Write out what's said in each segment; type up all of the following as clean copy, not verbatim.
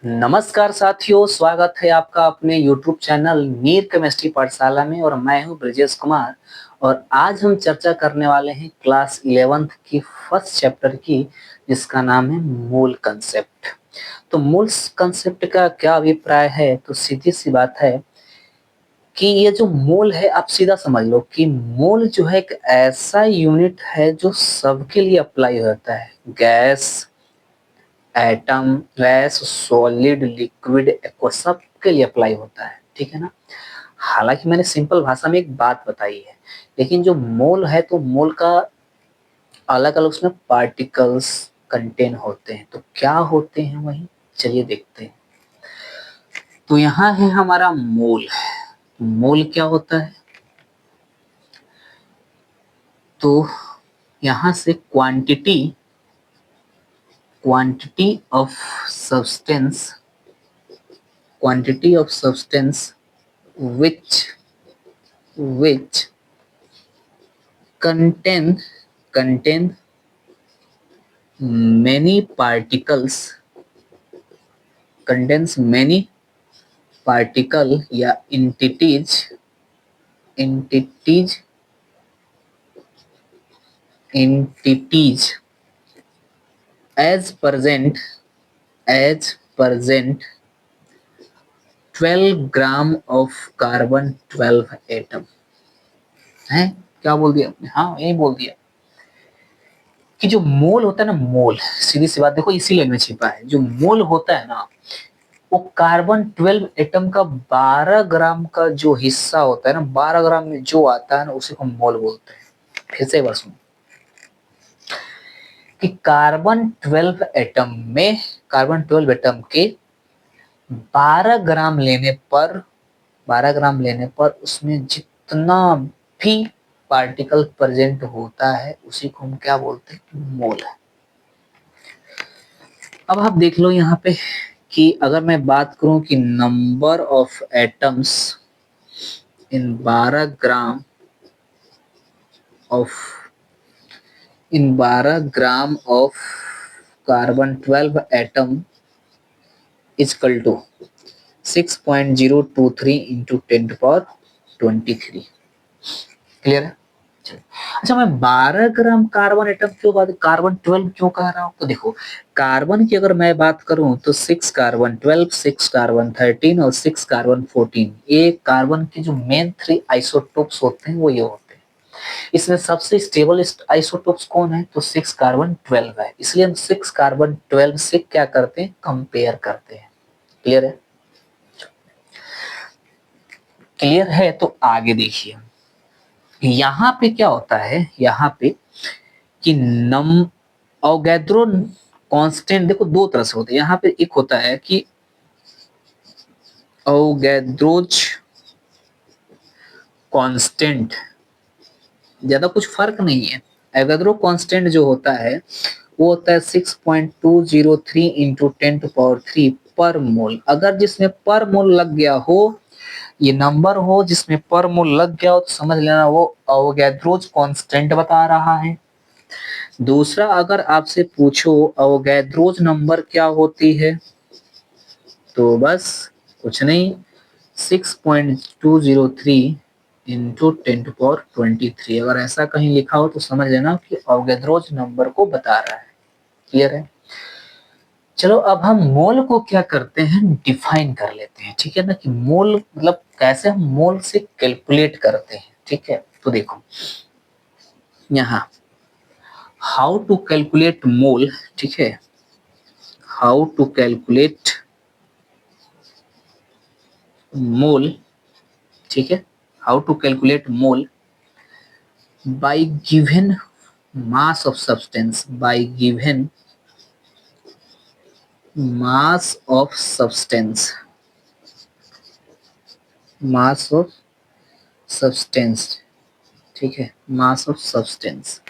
नमस्कार साथियों, स्वागत है आपका अपने यूट्यूब चैनल नीर केमिस्ट्री पाठशाला में और मैं हूं ब्रजेश कुमार। और आज हम चर्चा करने वाले हैं क्लास 11th की फर्स्ट चैप्टर की, जिसका नाम है मूल कंसेप्ट। तो मूल कंसेप्ट का क्या अभिप्राय है? तो सीधी सी बात है कि ये जो मोल है, आप सीधा समझ लो कि मोल जो है एक ऐसा यूनिट है जो सबके लिए अप्लाई होता है। Gas, atom, gas, solid, liquid, aqua, सबके लिए अप्लाई होता है, ठीक है ना। हालांकि मैंने सिंपल भाषा में एक बात बताई है, लेकिन जो मोल है तो मोल का अलग अलग उसमें पार्टिकल्स कंटेन होते हैं। तो क्या होते हैं वही, चलिए देखते हैं। तो यहाँ है हमारा मोल। मोल क्या होता है? तो यहाँ से quantity of substance, which which contain many particles, contains many particle या entities as present 12 gram of carbon 12 atom है। क्या बोल दिया आपने? हाँ, यही बोल दिया कि जो मोल होता है ना, मोल, सीधी सी बात देखो, इसी लाइन में छिपा है। जो मोल होता है ना, वो कार्बन 12 एटम का 12 ग्राम का जो हिस्सा होता है ना, 12 ग्राम में जो आता है ना, उसी को मोल बोलते हैं। फिर से एक बार सुनो कि कार्बन 12 एटम के 12 ग्राम लेने पर उसमें जितना भी पार्टिकल प्रेजेंट होता है, उसी को हम क्या बोलते हैं? मोल है। अब आप देख लो यहाँ पे कि अगर मैं बात करूं कि number of atoms in 12 gram of carbon 12 atom equal to 6.023 into 10⁻23। Clear है? अच्छा, मैं 12 ग्राम कार्बन एटम क्यों कार्बन 12 क्यों कह रहा हूं? तो देखो, कार्बन की अगर मैं बात करूं तो 6 कार्बन 12, 6 कार्बन 13 और 6 कार्बन 14, ये कार्बन की जो मेन 3 आइसोटोप्स होते हैं वो ये होते हैं। इसमें सबसे स्टेबल आइसोटोप्स कौन है? तो 6 कार्बन 12 है। इसलिए हम 6 कार्बन 12 से क्या करते हैं? कंपेयर करते हैं। क्लियर है? क्लियर है तो आगे देखिए, यहाँ पे क्या होता है, यहाँ पे कि अवोगाद्रो कांस्टेंट देखो दो तरह से होते हैं। यहाँ पे एक होता है कि अवोगाद्रोज कांस्टेंट, ज्यादा कुछ फर्क नहीं है। अवोगाद्रो कांस्टेंट जो होता है वो होता है 6.203 इंटू 10⁻³ पर मोल। अगर जिसमें पर मोल लग गया हो, ये नंबर हो जिसमें पर मोल लग गया हो, तो समझ लेना वो अवोगाद्रोज कांस्टेंट बता रहा है। दूसरा, अगर आपसे पूछो अवोगाद्रोज नंबर क्या होती है, तो बस कुछ नहीं, 6.203 इंटू 10⁻23। अगर ऐसा कहीं लिखा हो तो समझ लेना कि अवोगाद्रोज नंबर को बता रहा है। क्लियर है? चलो, अब हम मोल को क्या करते हैं? डिफाइन कर लेते हैं, ठीक है ना। कि मोल मतलब कैसे हम मोल से कैलकुलेट करते हैं, ठीक है। तो देखो यहाँ हाउ टू कैलकुलेट मोल, ठीक है। हाउ टू कैलकुलेट मोल, ठीक है। How to calculate mole by given mass of substance, by given mass of substance, ठीक है, mass of substance।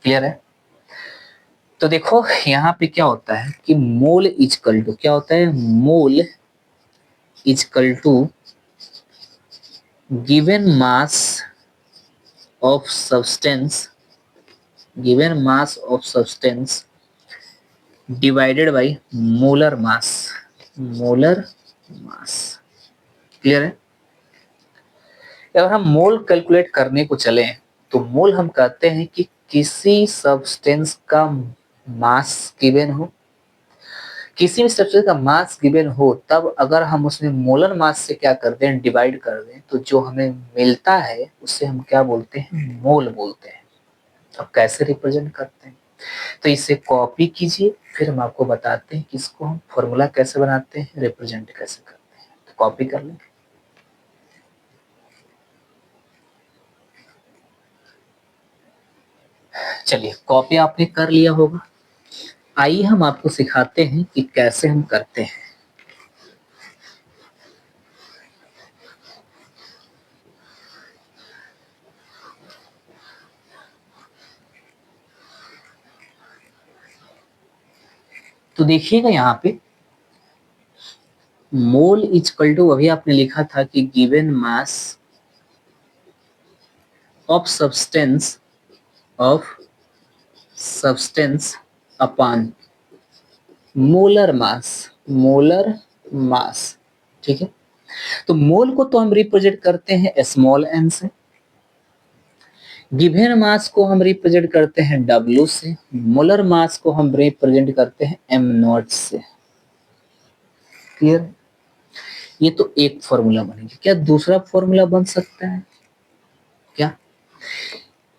क्लियर है? तो देखो यहाँ पे क्या होता है कि मोल इजकल टू क्या होता है? Mole is equal to given mass of substance, divided by molar mass. Molar mass. Clear है? अगर हम मोल कैलकुलेट करने को चले तो मोल हम कहते हैं कि किसी सब्सटेंस का मास गिवन हो, किसी भी सब्सटेंस का मास गिवन हो, तब अगर हम उसमें मोलर मास से क्या कर दें, डिवाइड कर दें, तो जो हमें मिलता है उससे हम क्या बोलते हैं, मोल बोलते हैं। अब कैसे रिप्रेजेंट करते हैं, तो इसे कॉपी कीजिए, फिर हम आपको बताते हैं कि इसको हम फॉर्मूला कैसे बनाते हैं, रिप्रेजेंट कैसे करते हैं। तो कॉपी कर लें। चलिए, कॉपी आपने कर लिया होगा। आइए हम आपको सिखाते हैं कि कैसे हम करते हैं। तो देखिएगा यहाँ पे मोल इज इक्वल टू, अभी आपने लिखा था कि given mass of substance upon molar मास। ठीक है, तो मोल को तो हम रिप्रेजेंट करते हैं स्मॉल एन से, गिवन मास को हम रिप्रेजेंट करते हैं डब्ल्यू से, मोलर मास को हम रिप्रेजेंट करते हैं एम नॉट से। क्लियर? ये तो एक फॉर्मूला बनेगी। क्या दूसरा फॉर्मूला बन सकता है? क्या?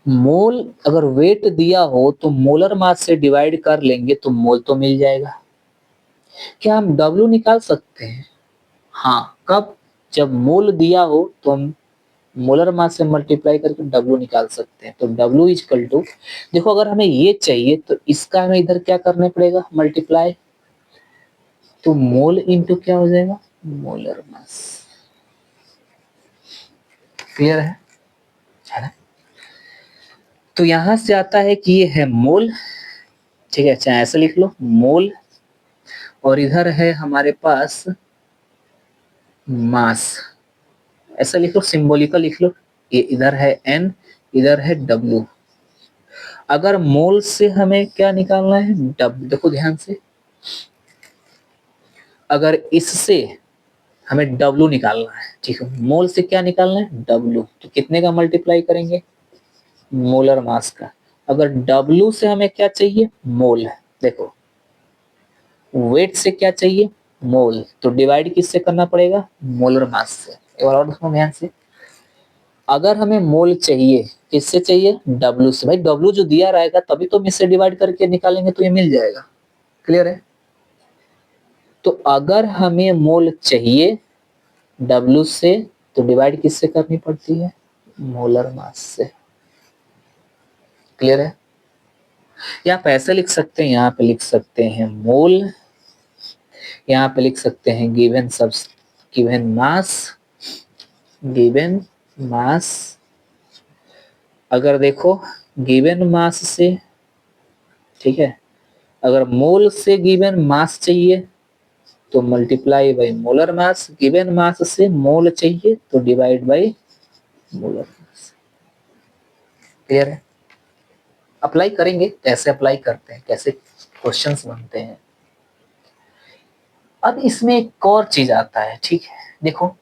मोल अगर वेट दिया हो तो मोलर मास से डिवाइड कर लेंगे तो मोल तो मिल जाएगा। क्या हम डब्ल्यू निकाल सकते हैं? हाँ, कब? जब मोल दिया हो तो हम मोलर मास से मल्टीप्लाई करके डब्ल्यू निकाल सकते हैं। तो डब्ल्यू इज इक्वल टू, देखो अगर हमें ये चाहिए तो इसका हमें इधर क्या करना पड़ेगा, मल्टीप्लाई, तो मोल इंटू क्या हो जाएगा, मोलर मास। क्लियर है ना? तो यहां से आता है कि ये है मोल। ठीक है, चाहे ऐसे लिख लो मोल, और इधर है हमारे पास मास, ऐसा लिख लो, सिंबॉलिकल लिख लो। ये इधर है एन, इधर है डब्ल्यू। अगर मोल से हमें क्या निकालना है, डब्ल्यू। देखो ध्यान से, अगर इससे हमें डब्ल्यू निकालना है, ठीक है, मोल से क्या निकालना है, डब्ल्यू, तो कितने का मल्टीप्लाई करेंगे, मोलर मास का। अगर डब्ल्यू से हमें क्या चाहिए, मोल। देखो वेट से क्या चाहिए, मोल, तो डिवाइड किससे करना पड़ेगा, मोलर मास से। एक बार और देखो ध्यान से, अगर हमें मोल चाहिए, किससे चाहिए, डब्ल्यू से। भाई डब्ल्यू जो दिया रहेगा तभी तो हम इससे डिवाइड करके निकालेंगे तो ये मिल जाएगा। क्लियर है? तो अगर हमें मोल चाहिए डब्ल्यू से, तो डिवाइड किससे करनी पड़ती है, मोलर मास से। क्लियर है? या आप ऐसे लिख सकते हैं, यहाँ पे लिख सकते हैं मोल, यहाँ पे लिख सकते हैं गिवन मास। अगर देखो गिवन मास से, ठीक है, अगर मोल से गिवन मास चाहिए तो multiply by molar mass, given mass से मोल चाहिए तो divide by molar mass. Clear है? अप्लाई करेंगे, कैसे अप्लाई करते हैं, कैसे क्वेश्चंस बनते हैं। अब इसमें एक और चीज आता है, ठीक है, देखो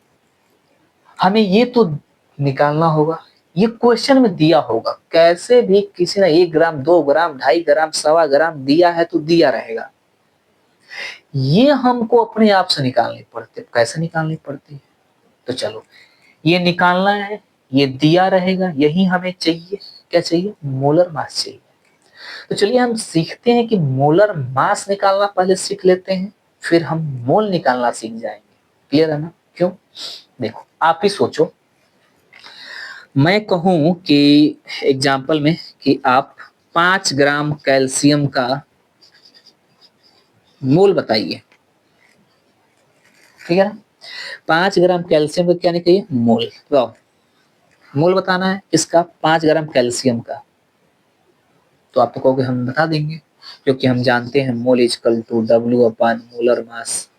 हमें ये तो निकालना होगा, ये क्वेश्चन में दिया होगा, कैसे भी किसी ने 1 ग्राम 2 ग्राम 2.5 ग्राम 1.25 ग्राम दिया है तो दिया रहेगा। ये हमको अपने आप से निकालनी पड़ती है। कैसे निकालनी पड़ती है, तो चलो ये निकालना है, ये दिया रहेगा, यही हमें चाहिए, क्या चाहिए, मोलर मास चाहिए। तो चलिए हम सीखते हैं कि मोलर मास निकालना पहले सीख लेते हैं, फिर हम मोल निकालना सीख जाएंगे। क्लियर है ना? क्यों? देखो आप ही सोचो, मैं कहूं कि एग्जाम्पल में कि आप 5 ग्राम कैल्शियम का मोल बताइए। ठीक है ना? 5 ग्राम कैल्शियम का क्या निकालिए, मोल। तो मोल बताना है इसका, 5 ग्राम कैल्शियम का, तो आप तो कहोगे हम बता देंगे, क्योंकि हम जानते हैं mole is equal to W upon molar mass.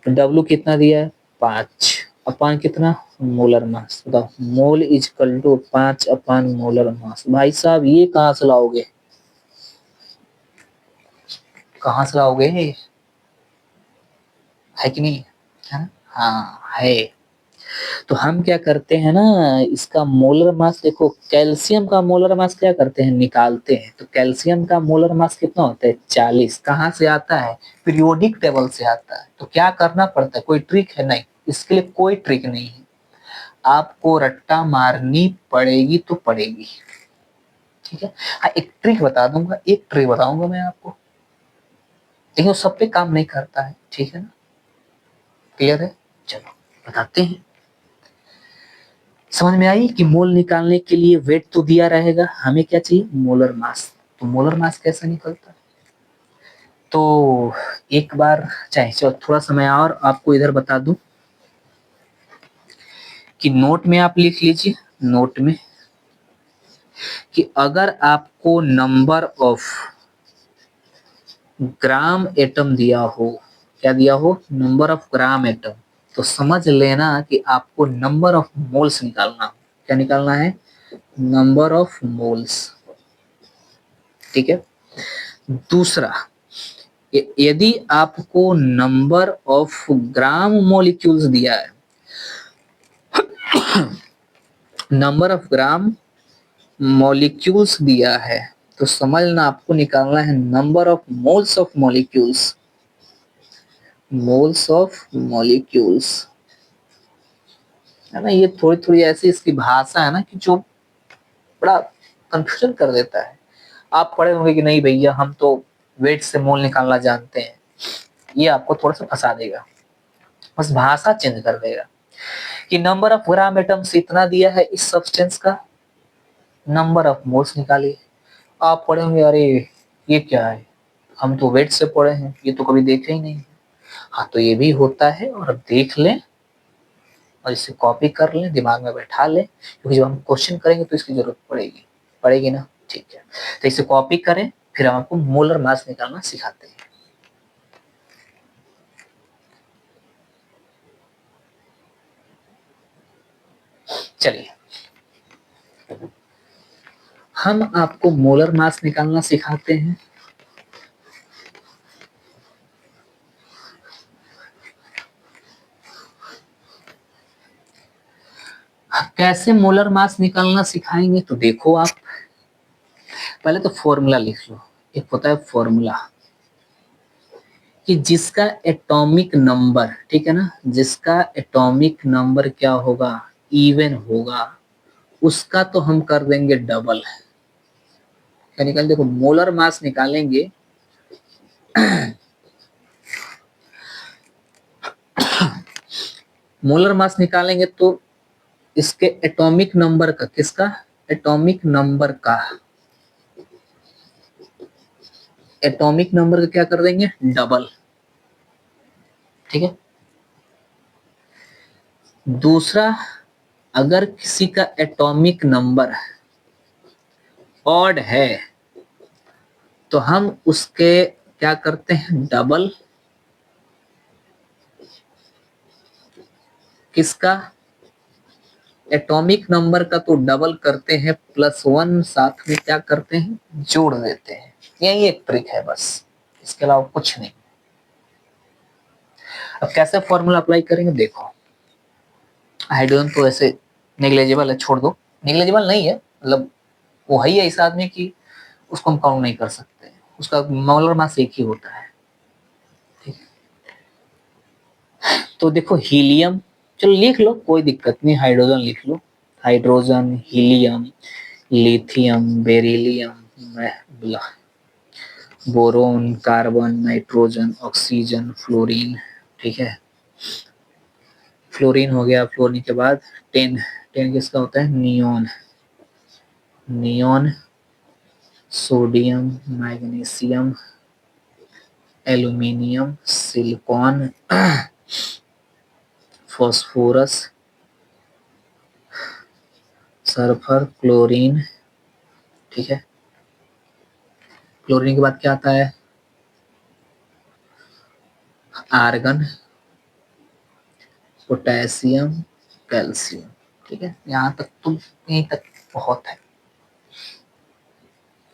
तो डब्ल्यू कितना दिया है, 5, अपॉन कितना, मोलर मास। बताओ, mole is equal to 5 upon molar mass. भाई साहब ये कहाँ से लाओगे, कहाँ से लाओगे, है कि नहीं, है ना? हाँ है। तो हम क्या करते हैं ना, इसका मोलर मास देखो, कैल्शियम का मोलर मास क्या करते हैं, निकालते हैं। तो कैल्शियम का मोलर मास कितना होता है, 40। कहाँ से आता है, पीरियोडिक टेबल से आता है। तो क्या करना पड़ता है, कोई ट्रिक है नहीं, इसके लिए कोई ट्रिक नहीं है, आपको रट्टा मारनी पड़ेगी तो पड़ेगी। ठीक है, हाँ एक ट्रिक बता दूंगा, एक ट्रिक बताऊंगा मैं आपको, लेकिन वो सब पे काम नहीं करता है, ठीक है ना, क्लियर है। चलो बताते हैं। समझ में आई कि मोल निकालने के लिए वेट तो दिया रहेगा, हमें क्या चाहिए, मोलर मास। तो मोलर मास कैसे निकलता है, तो एक बार चाहे चलो थोड़ा समय और आपको इधर बता दूं कि नोट में आप लिख लीजिए, नोट में कि अगर आपको नंबर ऑफ ग्राम एटम दिया हो, क्या दिया हो, नंबर ऑफ ग्राम एटम, तो समझ लेना कि आपको नंबर ऑफ मोल्स निकालना हो। क्या निकालना है, नंबर ऑफ मोल्स। ठीक है, दूसरा, यदि आपको नंबर ऑफ ग्राम मॉलिक्यूल्स दिया है, नंबर ऑफ ग्राम मॉलिक्यूल्स दिया है, तो समझना आपको निकालना है number of moles of molecules, moles of molecules, है ना। ये थोड़ी थोड़ी ऐसी इसकी भाषा है ना कि जो बड़ा कंफ्यूजन कर देता है। आप पढ़े होंगे कि नहीं भैया हम तो वेट से मोल निकालना जानते हैं, ये आपको थोड़ा सा फंसा देगा, बस भाषा चेंज कर देगा कि नंबर ऑफ ग्राम एटम्स इतना दिया है, इस सब्सटेंस का नंबर ऑफ मोल्स निकालिए। आप पढ़े होंगे अरे ये क्या है, हम तो वेट से पढ़े हैं, ये तो कभी देखे ही नहीं। हाँ तो ये भी होता है, और अब देख लें और इसे कॉपी कर लें, दिमाग में बैठा लें, क्योंकि जब हम क्वेश्चन करेंगे तो इसकी जरूरत पड़ेगी, पड़ेगी ना। ठीक है, तो इसे कॉपी करें, फिर हम आपको मोलर मास निकालना सिखाते हैं। चलिए, हम आपको मोलर मास निकालना सिखाते हैं। कैसे मोलर मास निकालना सिखाएंगे, तो देखो आप पहले तो फॉर्मूला लिख लो। एक होता है फॉर्मूला कि जिसका एटॉमिक नंबर, ठीक है ना, जिसका एटॉमिक नंबर क्या होगा, इवन होगा, उसका तो हम कर देंगे डबल। क्या निकाल, देखो मोलर मास निकालेंगे मोलर मास निकालेंगे तो इसके एटॉमिक नंबर का, किसका, एटॉमिक नंबर का, एटॉमिक नंबर का क्या कर देंगे, डबल। ठीक है, दूसरा, अगर किसी का एटॉमिक नंबर ऑड है तो हम उसके क्या करते हैं, डबल। किसका, एटॉमिक नंबर का तो डबल करते हैं, +1 साथ में क्या करते हैं, जोड़ देते हैं। यही एक ट्रिक है बस, इसके अलावा कुछ नहीं। अब कैसे फॉर्मूला अप्लाई करेंगे, देखो हाइड्रोजन तो ऐसे नेग्लेजिबल है, छोड़ दो, नेग्लेजिबल नहीं है, मतलब वो है ही ऐसा आदमी कि उसको हम काउंट नहीं कर सकते, उसका मोलर मास एक ही होता है। ठीक, तो देखो हीलियम, चलो लिख लो कोई दिक्कत नहीं, हाइड्रोजन लिख लो, hydrogen, helium, lithium, beryllium, boron, carbon, nitrogen, oxygen, fluorine. ठीक है, फ्लोरीन हो गया, फ्लोरीन के बाद टेन, टेन किसका होता है, neon, neon, sodium, magnesium, aluminium, silicon, phosphorus, sulphur, chlorine. ठीक है, क्लोरीन के बाद क्या आता है, आर्गन, पोटेशियम, कैल्शियम। ठीक है, यहाँ तक तो, यहीं तक बहुत है,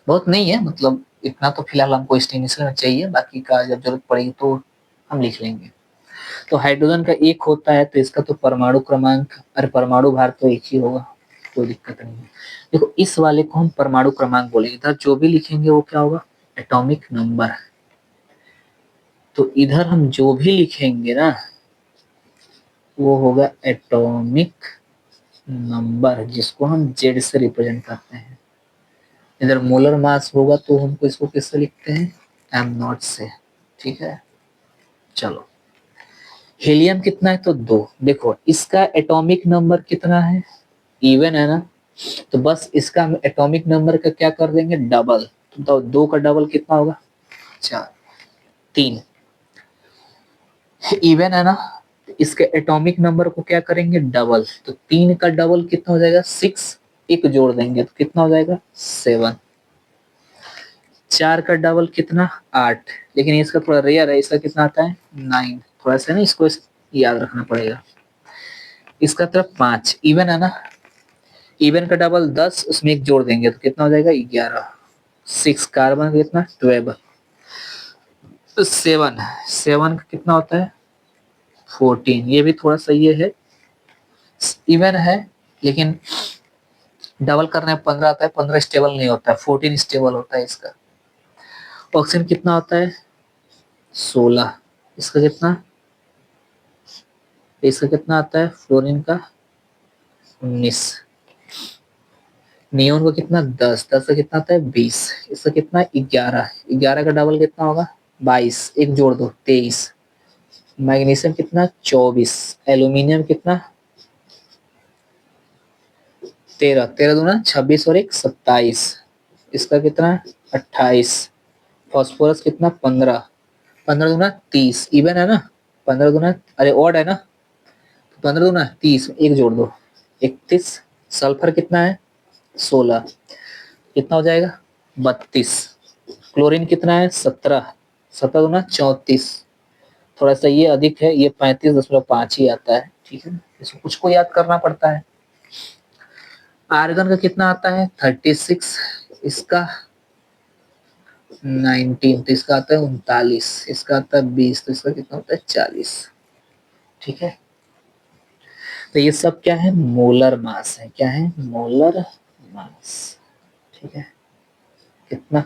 बहुत नहीं है, मतलब इतना तो फिलहाल हमको स्टेनिसल में चाहिए, बाकी का जब जरूरत पड़ेगी तो हम लिख लेंगे। तो हाइड्रोजन का एक होता है तो इसका तो परमाणु क्रमांक अरे परमाणु भार तो एक ही होगा, कोई दिक्कत नहीं है। देखो इस वाले को हम परमाणु क्रमांक बोलेंगे, इधर जो भी लिखेंगे वो क्या होगा, एटॉमिक नंबर। तो इधर हम जो भी लिखेंगे ना वो होगा एटॉमिक नंबर, जिसको हम जेड से रिप्रेजेंट करते हैं। इधर मोलर मास होगा तो हमको इसको किससे लिखते हैं, एम नॉट से। ठीक है, चलो हीलियम कितना है तो 2। देखो इसका एटॉमिक नंबर कितना है, इवन है ना, तो बस इसका हम एटॉमिक नंबर का क्या कर देंगे, डबल। तो 2 का डबल कितना होगा, 4। 3 इवन है ना, इसके एटॉमिक नंबर को क्या करेंगे, डबल। तो 3 का डबल कितना हो जाएगा, 6। एक जोड़ देंगे तो कितना हो जाएगा, 7। 4 का डबल कितना, 8। लेकिन इसका थोड़ा रेयर है, इसका कितना आता है, 9। थोड़ा सा ना इसको याद रखना पड़ेगा। इसका तरफ 5 इवन है ना, इवन का डबल 10, उसमें एक जोड़ देंगे तो कितना हो जाएगा, 11। 6 कार्बन का कितना, 12। 7 7 का कितना होता है, 14। ये भी थोड़ा सा ये है, इवन है लेकिन डबल करने में 15 आता है, 15 स्टेबल नहीं होता है, 14 स्टेबल होता है इसका। ऑक्सीजन कितना होता है, 16। इसका कितना, इसका कितना आता है, फ्लोरीन का 19। नियोन का कितना, 10। 10 का कितना आता है, 20। इसका कितना, 11। 11 का डबल कितना होगा, 22। एक जोड़ दो, 23। मैग्नीशियम कितना, 24। एल्यूमिनियम कितना, 13। 13 दूना 26 और एक 27। इसका कितना, 28। फॉस्फोरस कितना, 15। 15 दूना 30। इवन है ना, 15 दूना अरे ऑड है ना, 15 दूना 30, एक जोड़ दो, 31। सल्फर कितना है, 16। कितना हो जाएगा, 32। क्लोरीन कितना है, 17। 17 दूना 34। थोड़ा सा ये अधिक है, ये 35.5 ही आता है। ठीक है, इसको कुछ को याद करना पड़ता है। आर्गन का कितना आता है, 36। इसका 19। तो इसका आता है 39। इसका आता है 20। तो इसका कितना होता है, 40। ठीक है, तो ये सब क्या है, मोलर मास है। क्या है, मोलर मास। ठीक है, कितना,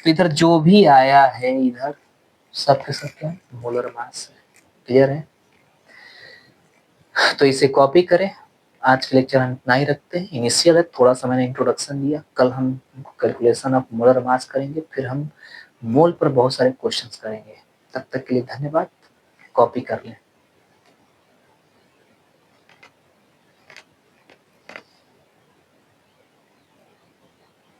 तो इधर जो भी आया है इधर सब के सब क्या है, मोलर मास है। क्लियर है, तो इसे कॉपी करें। आज के लेक्चर हम इतना ही रखते हैं, इनिशियल है, थोड़ा सा मैंने इंट्रोडक्शन दिया। कल हम कैलकुलेशन ऑफ मोलर मास करेंगे, फिर हम मोल पर बहुत सारे क्वेश्चंस करेंगे। तब तक के लिए धन्यवाद, कॉपी कर लें।